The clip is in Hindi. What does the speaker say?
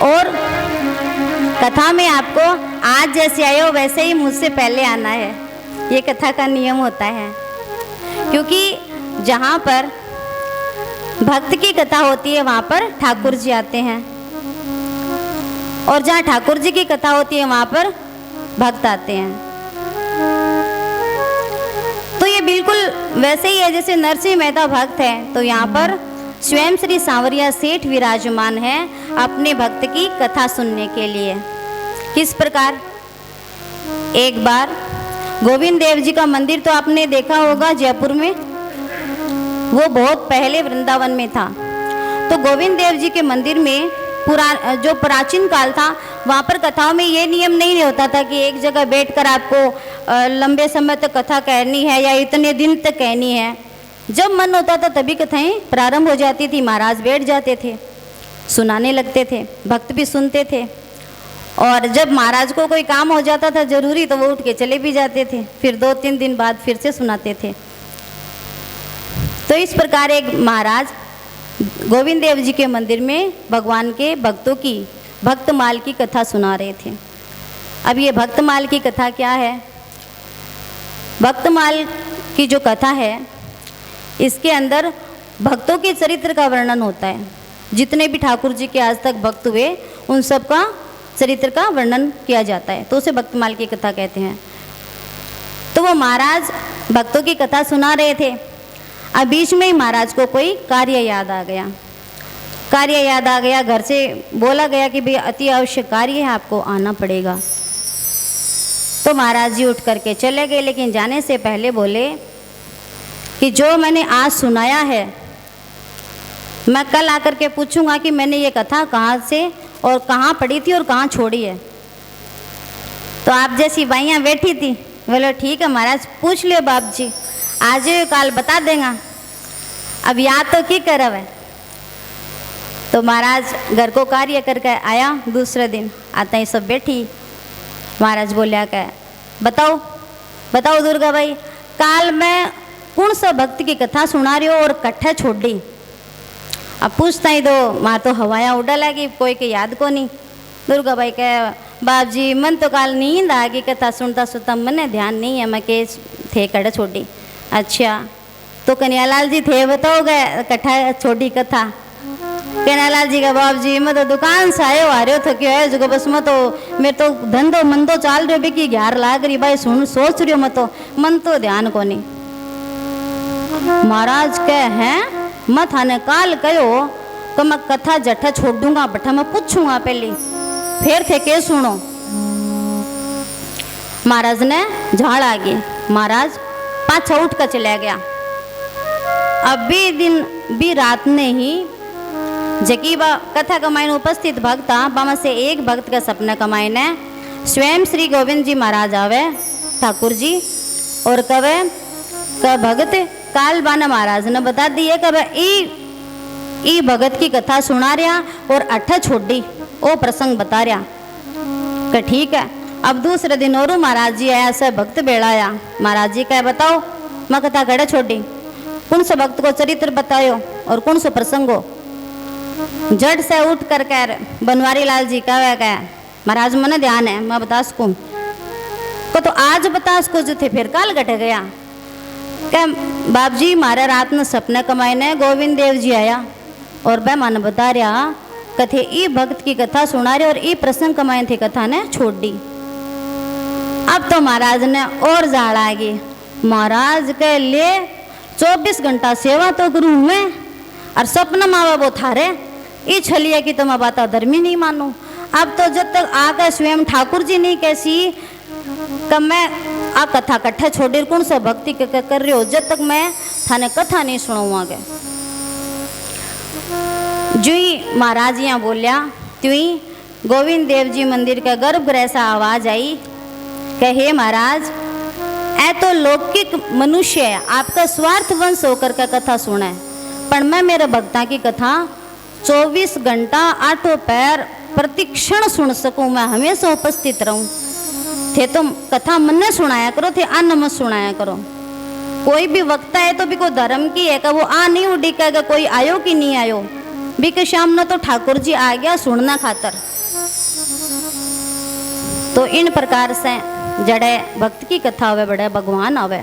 और कथा में आपको आज जैसे आए हो वैसे ही मुझसे पहले आना है, ये कथा का नियम होता है। क्योंकि जहाँ पर भक्त की कथा होती है वहाँ पर ठाकुर जी आते हैं, और जहाँ ठाकुर जी की कथा होती है वहाँ पर भक्त आते हैं। तो ये बिल्कुल वैसे ही है जैसे नरसिंह मेहता भक्त है, तो यहाँ पर स्वयं श्री सांवरिया सेठ विराजमान है अपने भक्त की कथा सुनने के लिए। किस प्रकार, एक बार गोविंद देव जी का मंदिर तो आपने देखा होगा जयपुर में, वो बहुत पहले वृंदावन में था। तो गोविंद देव जी के मंदिर में जो प्राचीन काल था, वहाँ पर कथाओं में ये नियम नहीं होता था कि एक जगह बैठकर आपको लंबे समय तक कथा कहनी है या इतने दिन तक कहनी है। जब मन होता था तभी कथाएं प्रारंभ हो जाती थी, महाराज बैठ जाते थे, सुनाने लगते थे, भक्त भी सुनते थे। और जब महाराज को कोई काम हो जाता था जरूरी, तो वो उठ के चले भी जाते थे, फिर 2-3 दिन बाद फिर से सुनाते थे। तो इस प्रकार एक महाराज गोविंद देव जी के मंदिर में भगवान के भक्तों की भक्तमाल की कथा सुना रहे थे। अब ये भक्तमाल की कथा क्या है? भक्तमाल की जो कथा है, इसके अंदर भक्तों के चरित्र का वर्णन होता है। जितने भी ठाकुर जी के आज तक भक्त हुए उन सब का चरित्र का वर्णन किया जाता है, तो उसे भक्तमाल की कथा कहते हैं। तो वो महाराज भक्तों की कथा सुना रहे थे। अब बीच में ही महाराज को कोई कार्य याद आ गया। घर से बोला गया कि भाई अति आवश्यक कार्य है, आपको आना पड़ेगा। तो महाराज जी उठ करके चले गए, लेकिन जाने से पहले बोले कि जो मैंने आज सुनाया है, मैं कल आकर के पूछूंगा कि मैंने ये कथा कहाँ से और कहाँ पढ़ी थी और कहाँ छोड़ी है। तो आप जैसी बाइयाँ बैठी थी, बोले ठीक है महाराज, पूछ लियो बाप जी, आज काल बता देगा, अब याद तो की करव है। तो महाराज घर को कार्य करके आया, दूसरे दिन आता ही सब बैठी। महाराज बोलिया क्या, बताओ दुर्गा भाई, काल मैं कौन सा भक्त की कथा सुना रही हो और कट्ठा छोड़ दी। अब पूछता ही दो, माँ तो हवाया उड़ा लगी, कोई के याद को नहीं। दुर्गा भाई कह, बाप जी मन तो काल नींद आ गई, कथा सुनता सुनता मन ध्यान नहीं है, मैं के थे कड़ा छोड़ी। अच्छा तो कन्हैयालाल जी थे, बताओ गए कट्ठा छोड़ी कथा। कन्हैयालाल जी का, बाप जी मैं तो दुकान से आयो आ रहे हो थक्यो है जो, बस मैं तो धंधो मंदो चाल रही हो, ग्यार लाग रही भाई, सुन सोच रही हो, मन तो ध्यान को नहीं। महाराज कह हैं, मैं थाने काल कहो कि मैं कथा जट्ठा छोड़ दूंगा, बट्ठा मैं पूछूंगा पहले, फिर थे के सुनो। महाराज ने झाड़ आ गई, महाराज पाछा उठ कर चला गया। अब भी दिन भी रात ने ही जकी कथा कमाई उपस्थित भक्त था, बामा से एक भक्त का सपना कमाई ने स्वयं श्री गोविंद जी महाराज आवे ठाकुर जी और कवे का भगत काल बाना महाराज ने बता दिए कि ई भगत की कथा सुना रहा और अट्ठा छोड़ दी, वो प्रसंग बता रहा। कि ठीक है। अब दूसरे दिन और महाराज जी आया, सब भक्त बेड़ाया। महाराज जी कहे, बताओ मैं कथा गड़े छोड़ी, कौन से भक्त को चरित्र बतायो और कौन से प्रसंग हो। जड़ से उठ कर कह बनवारी लाल जी कहे, महाराज मन ध्यान है, मैं बता सकूँ को तो आज बता सको जो थे, फिर काल घट गया। क्या बाप जी मारा रात में सपने कमाई ने गोविंद देव जी आया और वह मन बता रहा कथे ई भक्त की कथा सुना रहे और ई प्रसंग कमाई थी, कथा ने छोड़ दी। अब तो महाराज ने और जाड़ आ गई। महाराज के लिए 24 घंटा सेवा तो करूँ मैं, और सपना मावा वो थारे ई छलिया की तो मैं बात धर्मी नहीं मानू। अब तो जब तक आकर स्वयं ठाकुर जी नहीं कैसी कब मैं आ कथा कट्ठा छोड़ी कौन सा भक्ति कर रहे हो, जब तक मैं थाने कथा नहीं सुनाऊँ आगे। जो ही महाराज यहाँ बोलिया त्यों ही गोविंद देव जी मंदिर का गर्भगृह से आवाज आई, कहे महाराज ऐ तो लौकिक मनुष्य है, आपका स्वार्थवंश होकर का कथा सुना है, पर मैं मेरे भक्ता की कथा 24 घंटा आठों पैर प्रतिक्षण सुन सकूं, मैं हमेशा उपस्थित रहूं। थे तो कथा मन सुनाया करो, थे अन्न मत सुनाया करो। कोई भी वक्ता है तो भी कोई धर्म की है, वो आ नहीं उड़ी कहेगा कोई आयो कि नहीं आयो, बी के सामने तो ठाकुर जी आ गया सुनना खातर। तो इन प्रकार से जड़े भक्त की कथा आवे बड़े भगवान आवे।